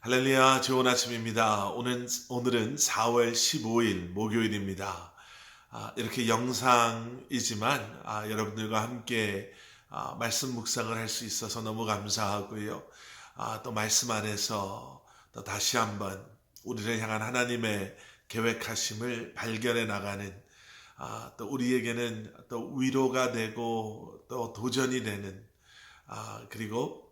할렐루야, 좋은 아침입니다. 오늘은 4월 15일 목요일입니다. 이렇게 영상이지만 여러분들과 함께 말씀 묵상을 할 수 있어서 너무 감사하고요. 또 말씀 안에서 또 다시 한번 우리를 향한 하나님의 계획하심을 발견해 나가는 또 우리에게는 또 위로가 되고 또 도전이 되는 그리고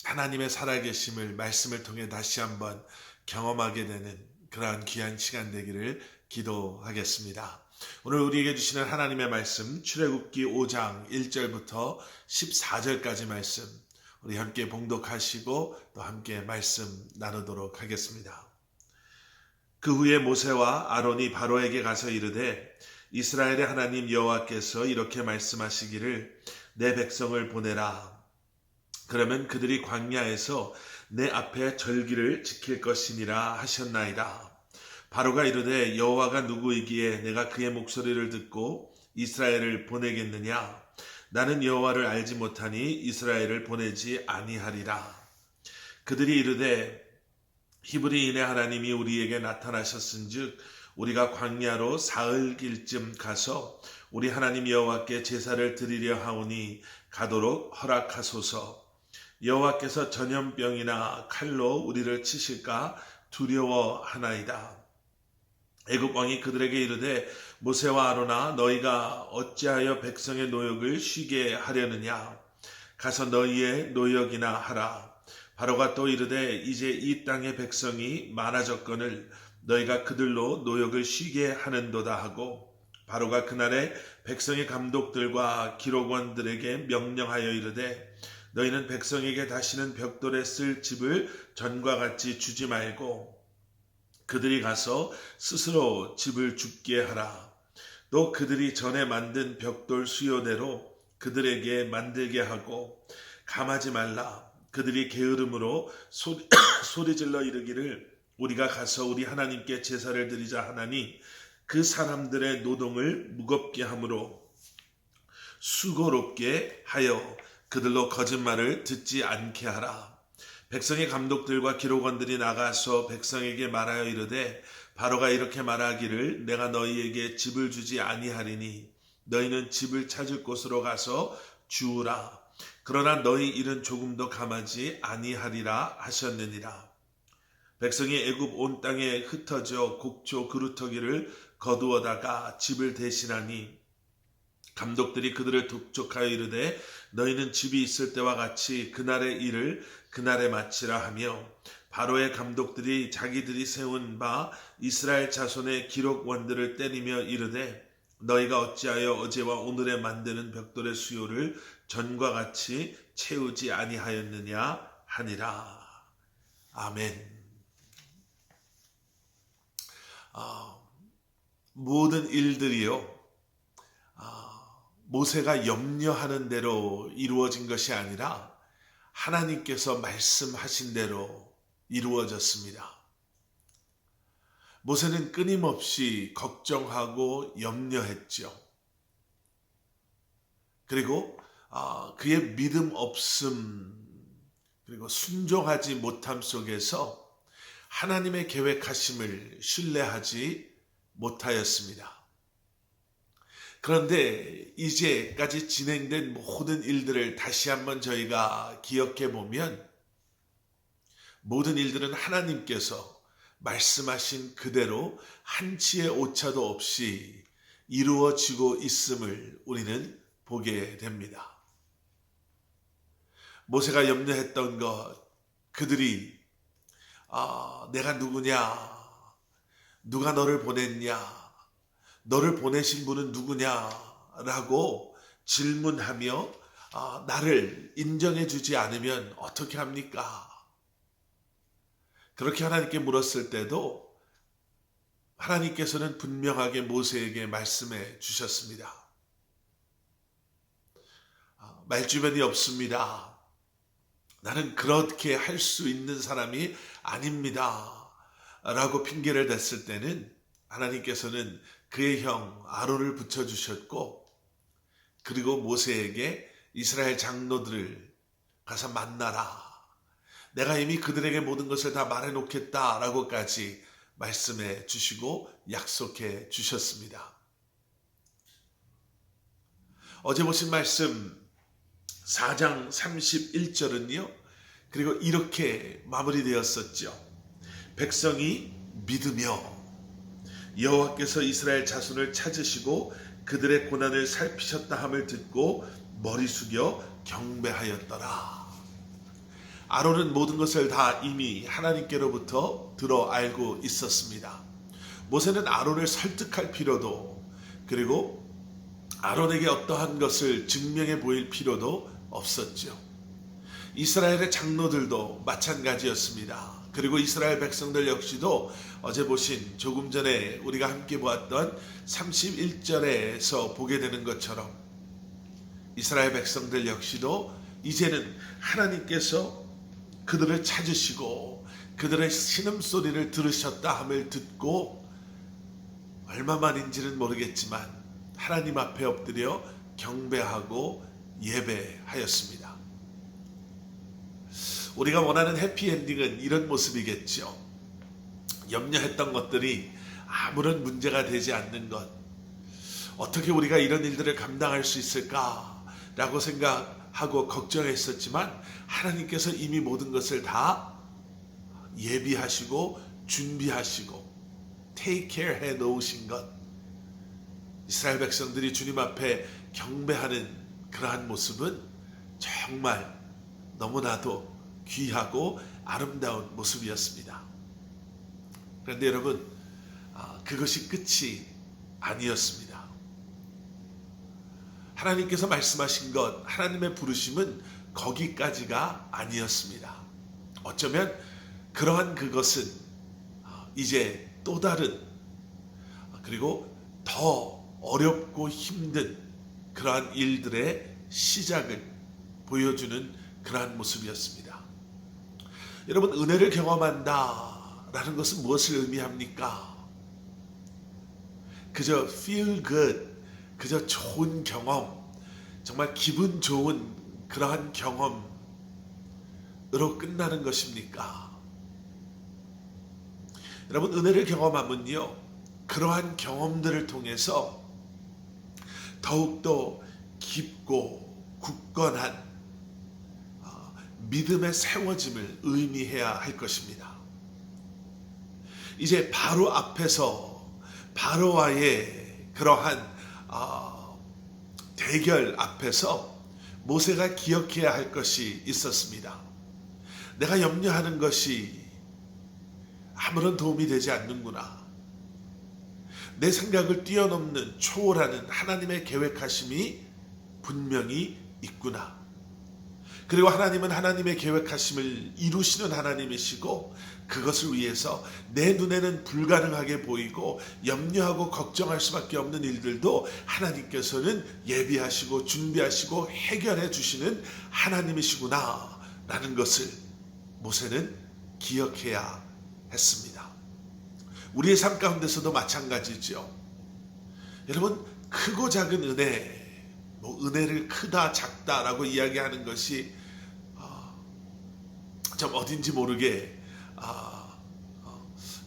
하나님의 살아계심을 말씀을 통해 다시 한번 경험하게 되는 그러한 귀한 시간 되기를 기도하겠습니다. 오늘 우리에게 주시는 하나님의 말씀 출애굽기 5장 1절부터 14절까지 말씀 우리 함께 봉독하시고 또 함께 말씀 나누도록 하겠습니다. 그 후에 모세와 아론이 바로에게 가서 이르되 이스라엘의 하나님 여호와께서 이렇게 말씀하시기를 내 백성을 보내라. 그러면 그들이 광야에서 내 앞에 절기를 지킬 것이니라 하셨나이다. 바로가 이르되 여호와가 누구이기에 내가 그의 목소리를 듣고 이스라엘을 보내겠느냐? 나는 여호와를 알지 못하니 이스라엘을 보내지 아니하리라. 그들이 이르되 히브리인의 하나님이 우리에게 나타나셨은즉 우리가 광야로 사흘길쯤 가서 우리 하나님 여호와께 제사를 드리려 하오니 가도록 허락하소서. 여호와께서 전염병이나 칼로 우리를 치실까 두려워하나이다. 애굽 왕이 그들에게 이르되 모세와 아론아 너희가 어찌하여 백성의 노역을 쉬게 하려느냐? 가서 너희의 노역이나 하라. 바로가 또 이르되 이제 이 땅의 백성이 많아졌거늘 너희가 그들로 노역을 쉬게 하는도다 하고 바로가 그날에 백성의 감독들과 기록원들에게 명령하여 이르되 너희는 백성에게 다시는 벽돌에 쓸 집을 전과 같이 주지 말고 그들이 가서 스스로 집을 줍게 하라. 또 그들이 전에 만든 벽돌 수요대로 그들에게 만들게 하고 감하지 말라. 그들이 게으름으로 소리질러 이르기를 우리가 가서 우리 하나님께 제사를 드리자 하나니 그 사람들의 노동을 무겁게 함으로 수고롭게 하여 그들로 거짓말을 듣지 않게 하라. 백성의 감독들과 기록원들이 나가서 백성에게 말하여 이르되 바로가 이렇게 말하기를 내가 너희에게 집을 주지 아니하리니 너희는 집을 찾을 곳으로 가서 주우라. 그러나 너희 일은 조금도 감하지 아니하리라 하셨느니라. 백성이 애굽 온 땅에 흩어져 곡조 그루터기를 거두어다가 집을 대신하니 감독들이 그들을 독촉하여 이르되 너희는 집이 있을 때와 같이 그날의 일을 그날에 마치라 하며 바로의 감독들이 자기들이 세운 바 이스라엘 자손의 기록원들을 때리며 이르되 너희가 어찌하여 어제와 오늘에 만드는 벽돌의 수요를 전과 같이 채우지 아니하였느냐 하니라. 아멘. 모든 일들이요 모세가 염려하는 대로 이루어진 것이 아니라 하나님께서 말씀하신 대로 이루어졌습니다. 모세는 끊임없이 걱정하고 염려했죠. 그리고 그의 믿음 없음 그리고 순종하지 못함 속에서 하나님의 계획하심을 신뢰하지 못하였습니다. 그런데 이제까지 진행된 모든 일들을 다시 한번 저희가 기억해 보면 모든 일들은 하나님께서 말씀하신 그대로 한치의 오차도 없이 이루어지고 있음을 우리는 보게 됩니다. 모세가 염려했던 것, 그들이 내가 누구냐, 누가 너를 보냈냐, 너를 보내신 분은 누구냐라고 질문하며 나를 인정해 주지 않으면 어떻게 합니까? 그렇게 하나님께 물었을 때도 하나님께서는 분명하게 모세에게 말씀해 주셨습니다. 말주변이 없습니다. 나는 그렇게 할 수 있는 사람이 아닙니다. 라고 핑계를 댔을 때는 하나님께서는 그의 형 아론을 붙여주셨고 그리고 모세에게 이스라엘 장로들을 가서 만나라. 내가 이미 그들에게 모든 것을 다 말해놓겠다라고까지 말씀해 주시고 약속해 주셨습니다. 어제 보신 말씀 4장 31절은요. 그리고 이렇게 마무리되었었죠. 백성이 믿으며 여호와께서 이스라엘 자손을 찾으시고 그들의 고난을 살피셨다 함을 듣고 머리 숙여 경배하였더라. 아론은 모든 것을 다 이미 하나님께로부터 들어 알고 있었습니다. 모세는 아론을 설득할 필요도, 그리고 아론에게 어떠한 것을 증명해 보일 필요도 없었죠. 이스라엘의 장로들도 마찬가지였습니다. 그리고 이스라엘 백성들 역시도 어제 보신, 조금 전에 우리가 함께 보았던 31절에서 보게 되는 것처럼 이스라엘 백성들 역시도 이제는 하나님께서 그들을 찾으시고 그들의 신음소리를 들으셨다 함을 듣고 얼마만인지는 모르겠지만 하나님 앞에 엎드려 경배하고 예배하였습니다. 우리가 원하는 해피엔딩은 이런 모습이겠죠. 염려했던 것들이 아무런 문제가 되지 않는 것, 어떻게 우리가 이런 일들을 감당할 수 있을까라고 생각하고 걱정했었지만 하나님께서 이미 모든 것을 다 예비하시고 준비하시고 take care 해 놓으신 것, 이스라엘 백성들이 주님 앞에 경배하는 그러한 모습은 정말 너무나도 귀하고 아름다운 모습이었습니다. 그런데 여러분, 그것이 끝이 아니었습니다. 하나님께서 말씀하신 것, 하나님의 부르심은 거기까지가 아니었습니다. 어쩌면 그러한 그것은 이제 또 다른, 그리고 더 어렵고 힘든 그러한 일들의 시작을 보여주는 그러한 모습이었습니다. 여러분, 은혜를 경험한다라는 것은 무엇을 의미합니까? 그저 feel good, 그저 좋은 경험, 정말 기분 좋은 그러한 경험으로 끝나는 것입니까? 여러분, 은혜를 경험하면요, 그러한 경험들을 통해서 더욱더 깊고 굳건한 믿음의 세워짐을 의미해야 할 것입니다. 이제 바로 앞에서 바로와의 그러한 대결 앞에서 모세가 기억해야 할 것이 있었습니다. 내가 염려하는 것이 아무런 도움이 되지 않는구나. 내 생각을 뛰어넘는 초월하는 하나님의 계획하심이 분명히 있구나. 그리고 하나님은 하나님의 계획하심을 이루시는 하나님이시고 그것을 위해서 내 눈에는 불가능하게 보이고 염려하고 걱정할 수밖에 없는 일들도 하나님께서는 예비하시고 준비하시고 해결해 주시는 하나님이시구나 라는 것을 모세는 기억해야 했습니다. 우리의 삶 가운데서도 마찬가지죠. 여러분, 크고 작은 은혜, 은혜를 크다 작다라고 이야기하는 것이 좀 어딘지 모르게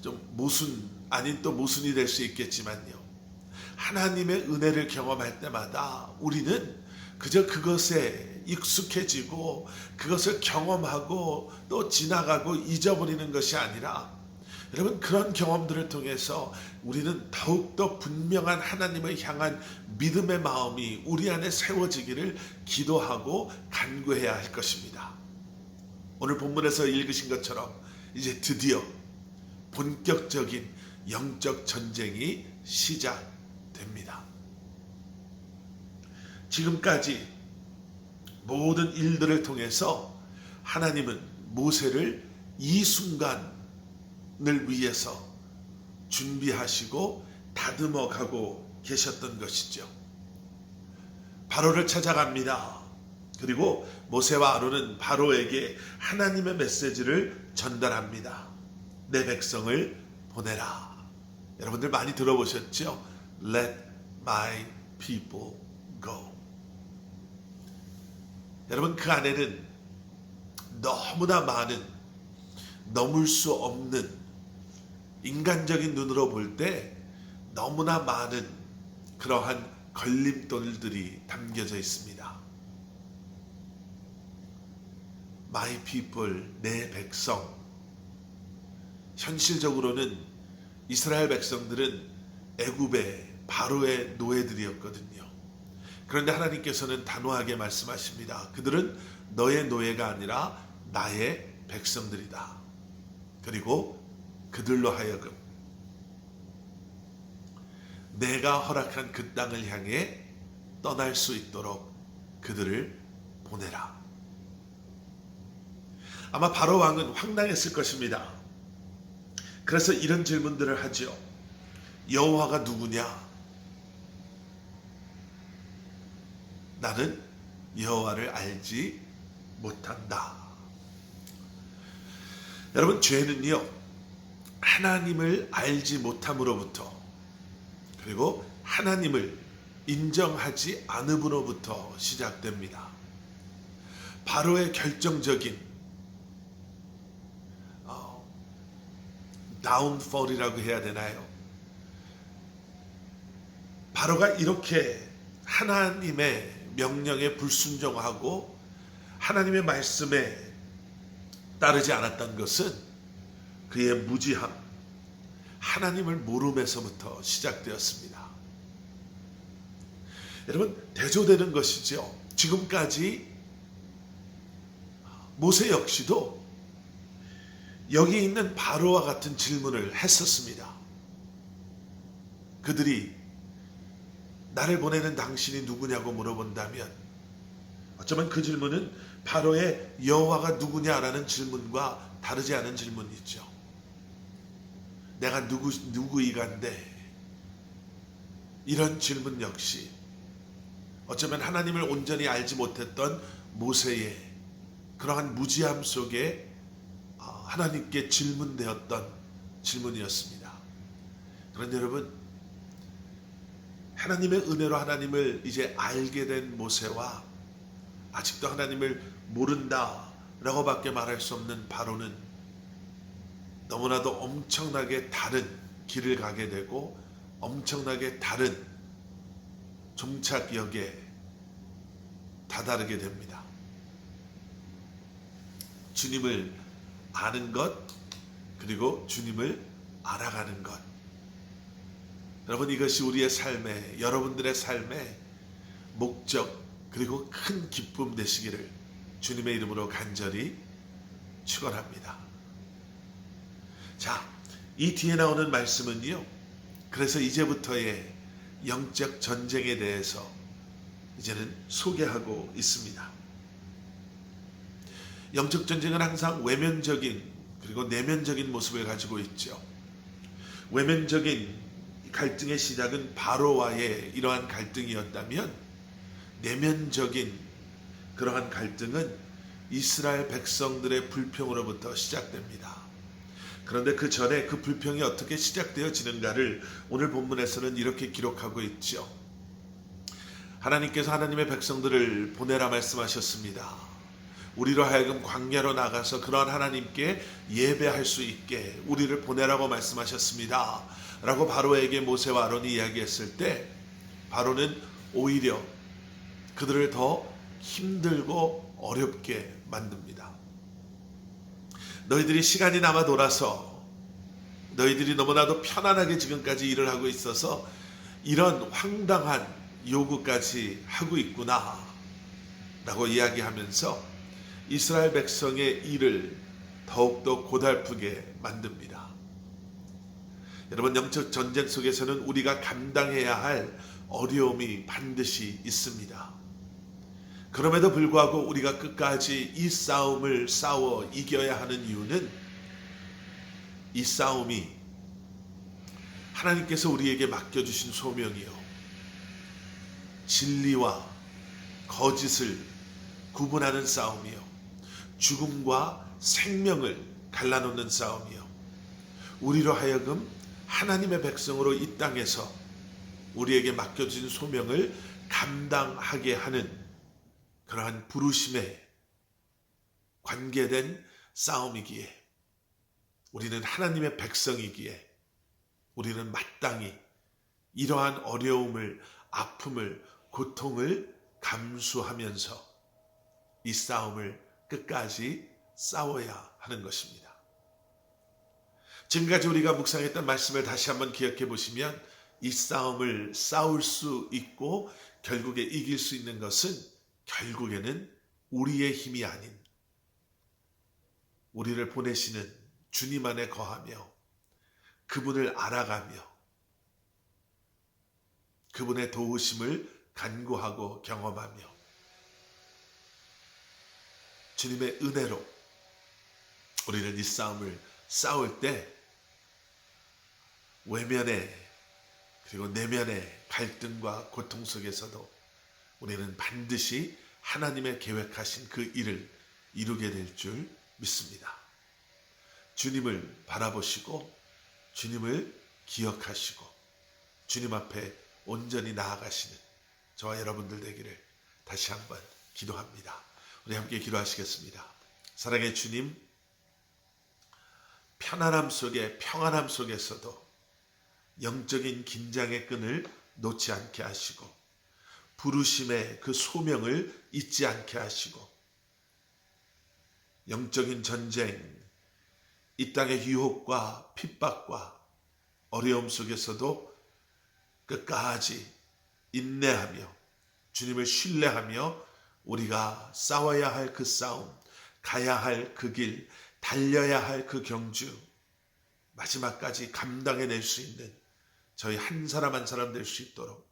좀 모순 아닌 또 모순이 될 수 있겠지만요, 하나님의 은혜를 경험할 때마다 우리는 그저 그것에 익숙해지고 그것을 경험하고 또 지나가고 잊어버리는 것이 아니라, 여러분, 그런 경험들을 통해서 우리는 더욱더 분명한 하나님을 향한 믿음의 마음이 우리 안에 세워지기를 기도하고 간구해야 할 것입니다. 오늘 본문에서 읽으신 것처럼 이제 드디어 본격적인 영적 전쟁이 시작됩니다. 지금까지 모든 일들을 통해서 하나님은 모세를 이 순간을 위해서 준비하시고 다듬어 가고 계셨던 것이죠. 바로를 찾아갑니다. 그리고 모세와 아론은 바로에게 하나님의 메시지를 전달합니다. 내 백성을 보내라. 여러분들 많이 들어보셨죠? Let my people go. 여러분, 그 안에는 너무나 많은 넘을 수 없는, 인간적인 눈으로 볼 때 너무나 많은 그러한 걸림돌들이 담겨져 있습니다. My people, 내 백성. 현실적으로는 이스라엘 백성들은 애굽의 바로의 노예들이었거든요. 그런데 하나님께서는 단호하게 말씀하십니다. 그들은 너의 노예가 아니라 나의 백성들이다. 그리고 그들로 하여금 내가 허락한 그 땅을 향해 떠날 수 있도록 그들을 보내라. 아마 바로 왕은 황당했을 것입니다. 그래서 이런 질문들을 하죠. 여호와가 누구냐? 나는 여호와를 알지 못한다. 여러분, 죄는요, 하나님을 알지 못함으로부터, 그리고 하나님을 인정하지 않음으로부터 시작됩니다. 바로의 결정적인 다운폴이라고 해야 되나요? 바로가 이렇게 하나님의 명령에 불순종하고 하나님의 말씀에 따르지 않았던 것은 그의 무지함, 하나님을 모름에서부터 시작되었습니다. 여러분, 대조되는 것이죠. 지금까지 모세 역시도 여기 있는 바로와 같은 질문을 했었습니다. 그들이 나를 보내는 당신이 누구냐고 물어본다면 어쩌면 그 질문은 바로의 여호와가 누구냐라는 질문과 다르지 않은 질문이죠. 내가 누구이간데, 이런 질문 역시 어쩌면 하나님을 온전히 알지 못했던 모세의 그러한 무지함 속에 하나님께 질문되었던 질문이었습니다. 그런데 여러분, 하나님의 은혜로 하나님을 이제 알게 된 모세와 아직도 하나님을 모른다 라고 밖에 말할 수 없는 바로는 너무나도 엄청나게 다른 길을 가게 되고 엄청나게 다른 종착역에 다다르게 됩니다. 주님을 아는 것, 그리고 주님을 알아가는 것. 여러분, 이것이 우리의 삶에, 여러분들의 삶에 목적, 그리고 큰 기쁨 되시기를 주님의 이름으로 간절히 축원합니다. 자, 이 뒤에 나오는 말씀은요, 그래서 이제부터의 영적 전쟁에 대해서 이제는 소개하고 있습니다. 영적 전쟁은 항상 외면적인 그리고 내면적인 모습을 가지고 있죠. 외면적인 갈등의 시작은 바로와의 이러한 갈등이었다면, 내면적인 그러한 갈등은 이스라엘 백성들의 불평으로부터 시작됩니다. 그런데 그 전에 그 불평이 어떻게 시작되어지는가를 오늘 본문에서는 이렇게 기록하고 있죠. 하나님께서 하나님의 백성들을 보내라 말씀하셨습니다. 우리로 하여금 광야로 나가서 그러한 하나님께 예배할 수 있게 우리를 보내라고 말씀하셨습니다. 라고 바로에게 모세와 아론이 이야기했을 때, 바로는 오히려 그들을 더 힘들고 어렵게 만듭니다. 너희들이 시간이 남아 돌아서 너희들이 너무나도 편안하게 지금까지 일을 하고 있어서 이런 황당한 요구까지 하고 있구나 라고 이야기하면서 이스라엘 백성의 일을 더욱더 고달프게 만듭니다. 여러분, 영적 전쟁 속에서는 우리가 감당해야 할 어려움이 반드시 있습니다. 그럼에도 불구하고 우리가 끝까지 이 싸움을 싸워 이겨야 하는 이유는, 이 싸움이 하나님께서 우리에게 맡겨주신 소명이요, 진리와 거짓을 구분하는 싸움이요, 죽음과 생명을 갈라놓는 싸움이요, 우리로 하여금 하나님의 백성으로 이 땅에서 우리에게 맡겨진 소명을 감당하게 하는 그러한 부르심에 관계된 싸움이기에 우리는 하나님의 백성이기에 우리는 마땅히 이러한 어려움을, 아픔을, 고통을 감수하면서 이 싸움을 끝까지 싸워야 하는 것입니다. 지금까지 우리가 묵상했던 말씀을 다시 한번 기억해 보시면 이 싸움을 싸울 수 있고 결국에 이길 수 있는 것은 결국에는 우리의 힘이 아닌 우리를 보내시는 주님 안에 거하며 그분을 알아가며 그분의 도우심을 간구하고 경험하며 주님의 은혜로 우리는 이 싸움을 싸울 때 외면의 그리고 내면의 갈등과 고통 속에서도 우리는 반드시 하나님의 계획하신 그 일을 이루게 될 줄 믿습니다. 주님을 바라보시고 주님을 기억하시고 주님 앞에 온전히 나아가시는 저와 여러분들 되기를 다시 한번 기도합니다. 우리 함께 기도하시겠습니다. 사랑의 주님, 편안함 속에 평안함 속에서도 영적인 긴장의 끈을 놓지 않게 하시고 부르심의 그 소명을 잊지 않게 하시고 영적인 전쟁, 이 땅의 유혹과 핍박과 어려움 속에서도 끝까지 인내하며 주님을 신뢰하며 우리가 싸워야 할 그 싸움, 가야 할 그 길, 달려야 할 그 경주 마지막까지 감당해낼 수 있는 저희 한 사람 한 사람 될 수 있도록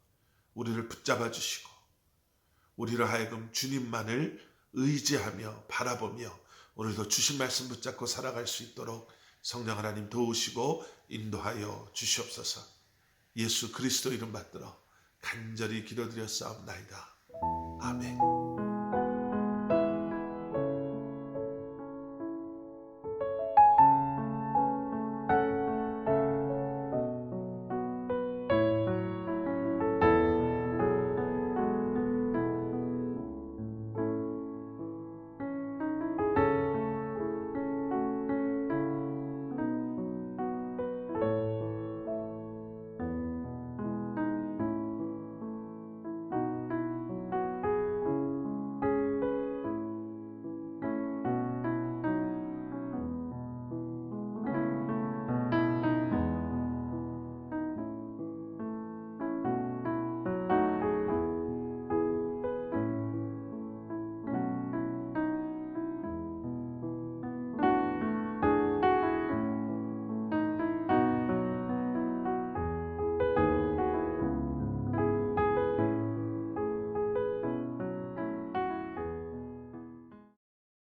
우리를 붙잡아 주시고 우리로 하여금 주님만을 의지하며 바라보며 오늘도 주신 말씀 붙잡고 살아갈 수 있도록 성령 하나님 도우시고 인도하여 주시옵소서. 예수 그리스도 이름 받들어 간절히 기도드렸사옵나이다. 아멘.